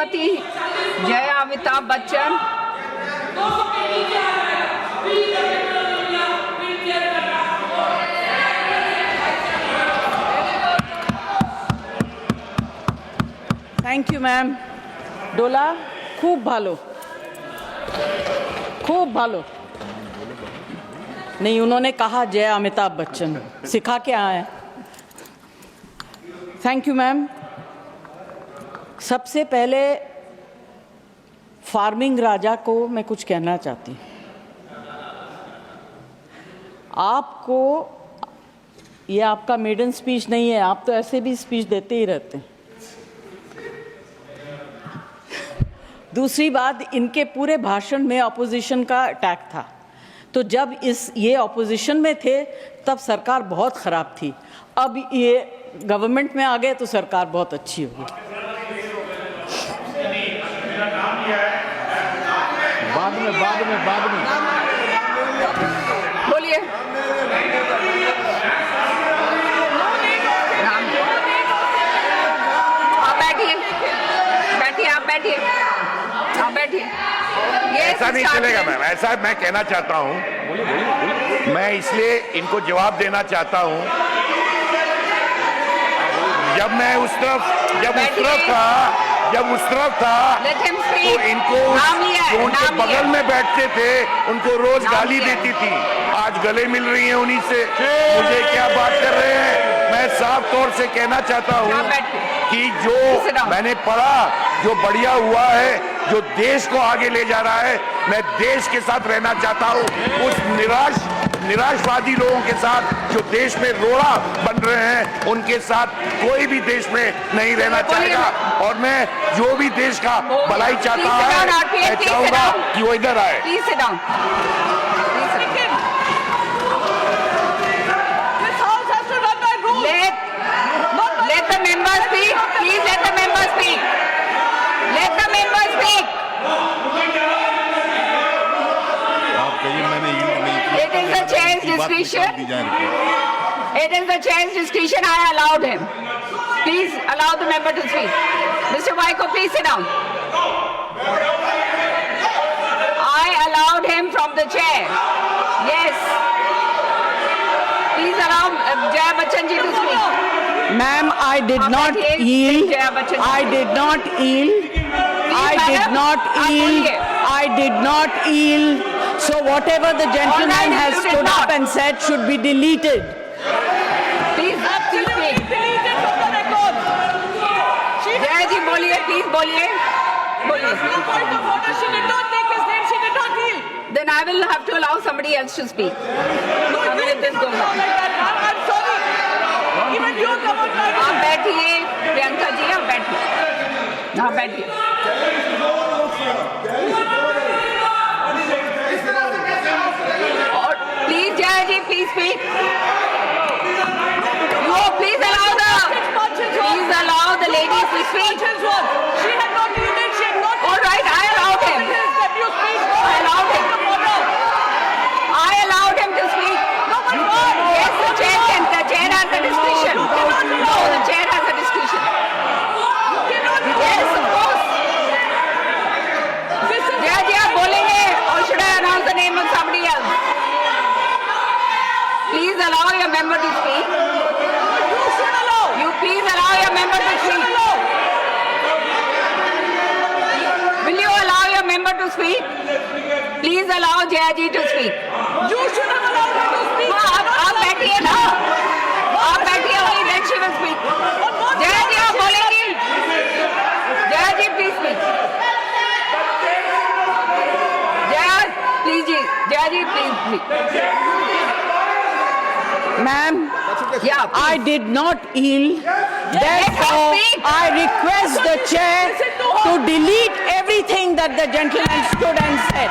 Shrimati Jaya Amitabh Bachchan. Thank you ma'am. डोला खूब भालो, खूब भालो। नहीं, उन्होंने कहा जय अमिताभ बच्चन, सिखा के आए। Thank you ma'am. सबसे पहले फार्मिंग राजा को मैं कुछ कहना चाहती हूँ। आपको, ये आपका मेडन स्पीच नहीं है, आप तो ऐसे भी स्पीच देते ही रहते हैं। दूसरी बात, इनके पूरे भाषण में अपोजिशन का अटैक था, तो जब ये अपोजिशन में थे तब सरकार बहुत ख़राब थी। अब ये गवर्नमेंट में आ गए तो सरकार बहुत अच्छी होगी। बाद में बोलिए। आप बैठिए, बैठिए, आप बैठिए, आप बैठिए। ऐसा नहीं चलेगा मैम, ऐसा मैं कहना चाहता हूँ। मैं इसलिए इनको जवाब देना चाहता हूँ, जब मैं उस तरफ था तो इनको जो उनके बगल में बैठते थे उनको रोज गाली देती थी, आज गले मिल रही हैं उन्हीं से। मुझे क्या बात कर रहे हैं। मैं साफ तौर से कहना चाहता हूँ कि जो मैंने पढ़ा, जो बढ़िया हुआ है, जो देश को आगे ले जा रहा है, मैं देश के साथ रहना चाहता हूँ। उस निराशवादी लोगों के साथ जो देश में रोड़ा बन रहे हैं, उनके साथ कोई भी देश में नहीं रहना चाहेगा। और मैं जो भी देश का भलाई चाहता है, मैं चाहूंगा कि वो इधर आए। Let the member speak. Please let the member speak. Let the member speak. It is the chair's discretion. It is the chair's discretion. I allowed him. Please allow the member to speak. Mr. Waiko, please sit down. I allowed him from the chair. Yes. Please allow Jaya Bachchan ji to speak. Ma'am, I did not yield. I did not yield. I did not yield. I did not yield. So whatever the gentleman has stood up and said should be deleted. Please speak. Jaya ji, बोलिए, please बोलिए. Then I will have to allow somebody else to speak. I will let this go on. आप बैठिए, प्रियंका जी, आप बैठिए। आप बैठिए। और please Jaya ji, please speak. No, please allow the ladies to speak. All right, I allowed him. I allowed him to speak. Yes, the chair has the discretion. No, the chair has the discretion. Yes, of course. Jaya ji, आप बोलेंगे, or should I announce the name of somebody else? Please allow your member to speak. You please allow your member to speak. Will you allow your member to speak? Please allow Jaya ji to speak. You should have allowed her to speak. आप बैठिए ना, आप बैठिए, वही then she will speak. Jaya जी, आप बोलेंगी? जया जी, please speak. Jaya ji, please speak. Ma'am, Yeah, I did not yield. Therefore, speak. I request the chair to delete everything that the gentleman stood and said.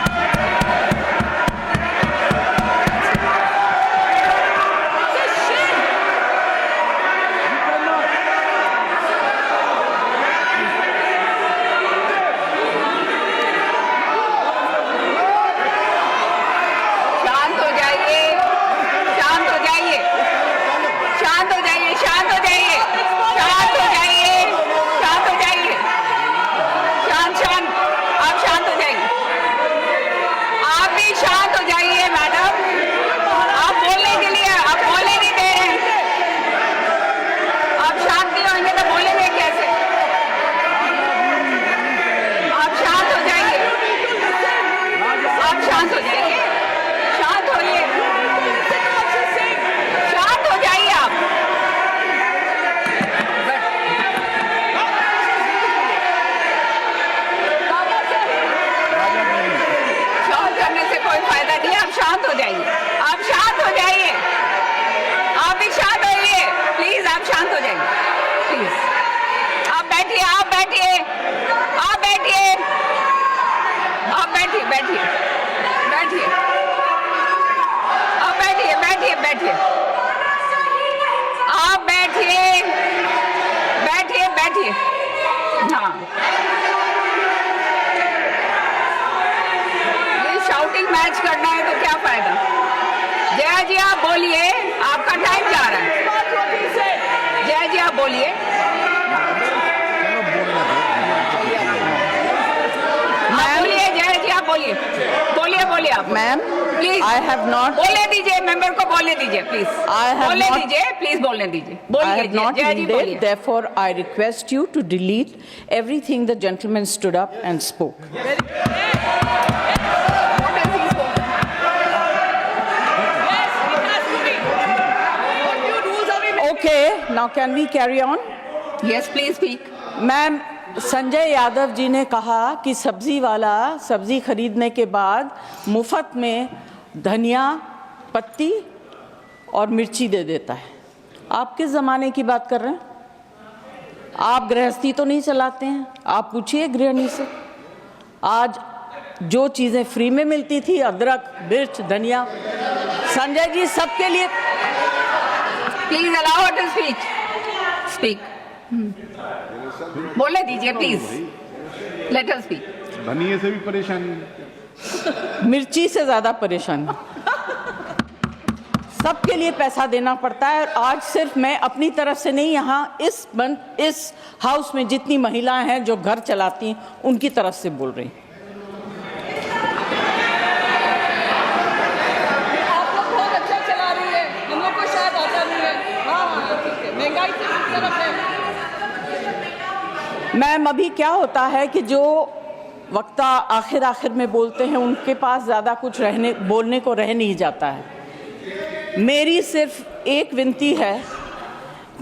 शांत हो जाइए, शांत हो जाइए, शांत हो जाइए, शांत हो जाइए, शांत हो जाइए, शांत हो जाइए, मैच करना है तो क्या फायदा? जया जी आप बोलिए, आपका टाइम जा रहा है। जया जी आप बोलिए। आप बोलिए जया जी, आप बोलिए, बोलिए बोलिए आप। Ma'am, please I have not- बोलने दीजिए, मेंबर को बोलने दीजिए प्लीज। I have बोलने not- दीजिए प्लीज, बोलने दीजिए। I बोलिए have not जया जी, बोलिए। yielded, therefore I request you to delete everything the gentleman stood up and spoke. What has he spoken? Yes, it has to be. What new rules are we making? Okay, now can we carry on? Yes, please speak. Ma'am, Sanjay Yadav ji ने कहा कि सब्जी वाला सब्जी खरीदने के बाद मुफ्त में धनिया पत्ती और मिर्ची दे देता है। आप किस ज़माने की बात कर रहे हैं? आप गृहस्थी तो नहीं चलाते हैं? आप पूछिए गृहिणी से। आज जो चीज़ें फ्री में मिलती थी, अदरक, मिर्च, धनिया, संजय जी सबके लिए। Please allow her to speak. Speak. बोलने दीजिए प्लीज। Let her speak. धनिये से भी परेशानी, मिर्ची से ज़्यादा परेशानी। सबके लिए पैसा देना पड़ता है। और आज सिर्फ मैं अपनी तरफ से नहीं, यहाँ इस हाउस में जितनी महिलाएं हैं जो घर चलाती हैं, उनकी तरफ से बोल रही हूँ। आप लोग बहुत अच्छा चला रही है, हम लोग को शायद आता नहीं है। हाँ, ठीक है, महंगाई से किस तरफ है? मैम, अभी क्या होता है कि जो वक्ता आखिर में बोलते हैं, उनके पास ज़्यादा कुछ बोलने को रह नहीं जाता है। मेरी सिर्फ एक विनती है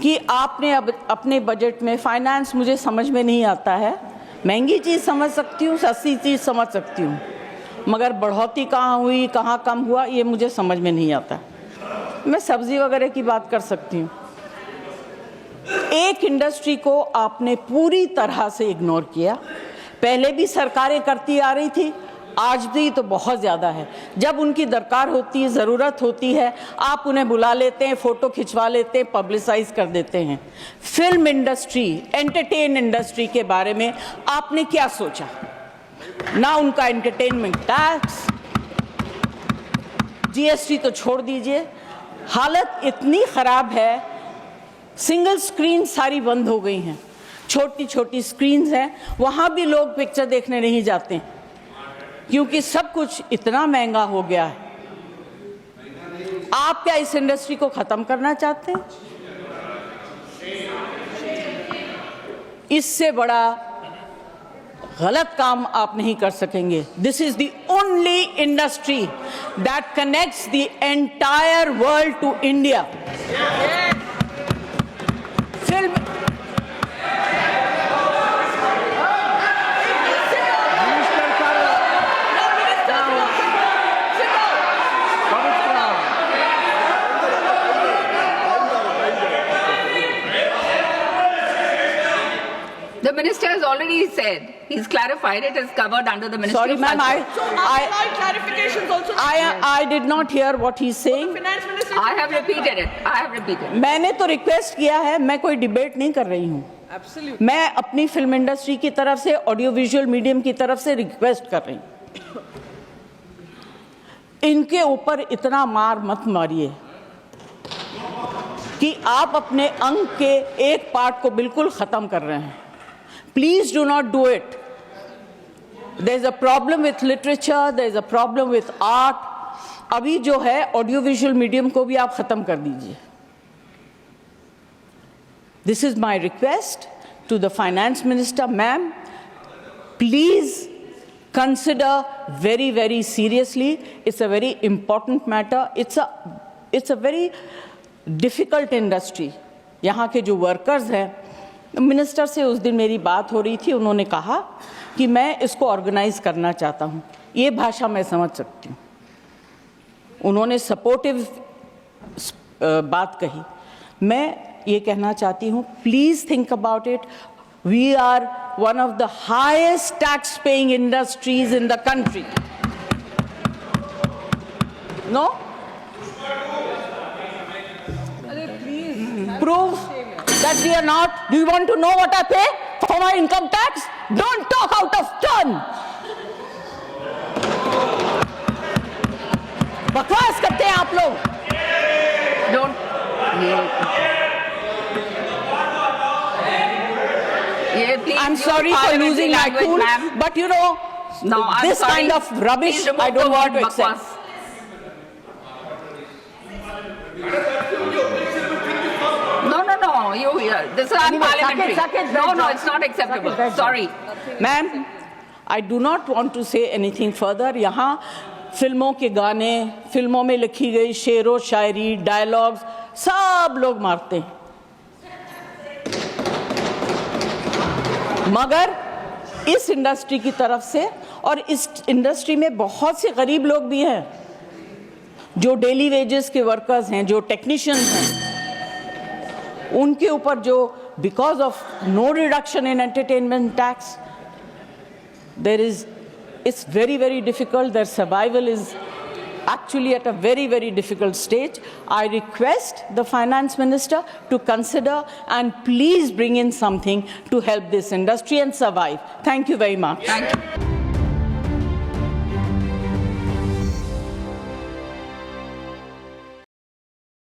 कि आपने अब अपने बजट में, फाइनेंस मुझे समझ में नहीं आता है, महंगी चीज़ समझ सकती हूँ, सस्ती चीज़ समझ सकती हूँ, मगर बढ़ोतरी कहाँ हुई, कहाँ कम हुआ, ये मुझे समझ में नहीं आता। मैं सब्ज़ी वगैरह की बात कर सकती हूँ। एक इंडस्ट्री को आपने पूरी तरह से इग्नोर किया। पहले भी सरकारें करती आ रही थी, आज भी तो बहुत ज़्यादा है। जब उनकी दरकार होती है, ज़रूरत होती है, आप उन्हें बुला लेते हैं, फ़ोटो खिंचवा लेते हैं, पब्लिसाइज कर देते हैं। फिल्म इंडस्ट्री, एंटरटेन इंडस्ट्री के बारे में आपने क्या सोचा? ना उनका एंटरटेनमेंट टैक्स, जीएसटी तो छोड़ दीजिए। हालत इतनी ख़राब है, सिंगल स्क्रीन सारी बंद हो गई हैं, छोटी छोटी स्क्रीन्स हैं, वहाँ भी लोग पिक्चर देखने नहीं जाते हैं क्योंकि सब कुछ इतना महंगा हो गया है। आप क्या इस इंडस्ट्री को ख़त्म करना चाहते हैं? इससे बड़ा गलत काम आप नहीं कर सकेंगे। This is the only industry that connects the entire world to India. Film The minister has already said, he's clarified, it is covered under the Ministry Sorry, of ma'am, Culture. Clarifications also. I did not hear what he's saying. Finance Minister. I have repeated it. I have repeated. मैंने तो request किया है, मैं कोई debate नहीं कर रही हूँ। Absolutely. मैं अपनी फिल्म इंडस्ट्री की तरफ से, ऑडियो विजुअल मीडियम की तरफ से रिक्वेस्ट कर रही हूँ, इनके ऊपर इतना मार मत मारिए कि आप अपने अंग के एक पार्ट को बिल्कुल ख़त्म कर रहे हैं। Please do not do it. There is a problem with literature, there is a problem with art. अभी जो है ऑडियो विजुअल मीडियम को भी आप ख़त्म कर दीजिए। This is my request to the finance minister, ma'am. Please consider very, very seriously. It's a very important matter. It's a very difficult industry. यहाँ के जो workers हैं, मिनिस्टर से उस दिन मेरी बात हो रही थी, उन्होंने कहा कि मैं इसको ऑर्गेनाइज करना चाहता हूँ। ये भाषा मैं समझ सकती हूँ। उन्होंने सपोर्टिव बात कही। मैं ये कहना चाहती हूँ, please think about it. We are one of the highest tax paying industries in the country. No, prove that we are not. Do you want to know what I pay for my income tax? Don't talk out of turn. I'm use sorry for parliamentary losing my language, cool, ma'am. but you know, No, I'm this sorry. kind of rubbish Please remove I don't the want word to accept. bakwas. No. This is unparliamentary. Saket, No, it's not acceptable. Sorry. Ma'am, I do not want to say anything further. यहाँ फिल्मों के गाने, फिल्मों में लिखी गई शेरो शायरी, dialogues सब लोग मारते हैं, मगर इस इंडस्ट्री की तरफ से, और इस इंडस्ट्री में बहुत से गरीब लोग भी हैं जो डेली वेजेस के वर्कर्स हैं, जो टेक्नीशियंस हैं, उनके ऊपर जो because of no reduction in entertainment tax it's very difficult. Their survival is actually at a very difficult stage. I request the finance minister to consider and please bring in something to help this industry and survive. Thank you very much. Thank you.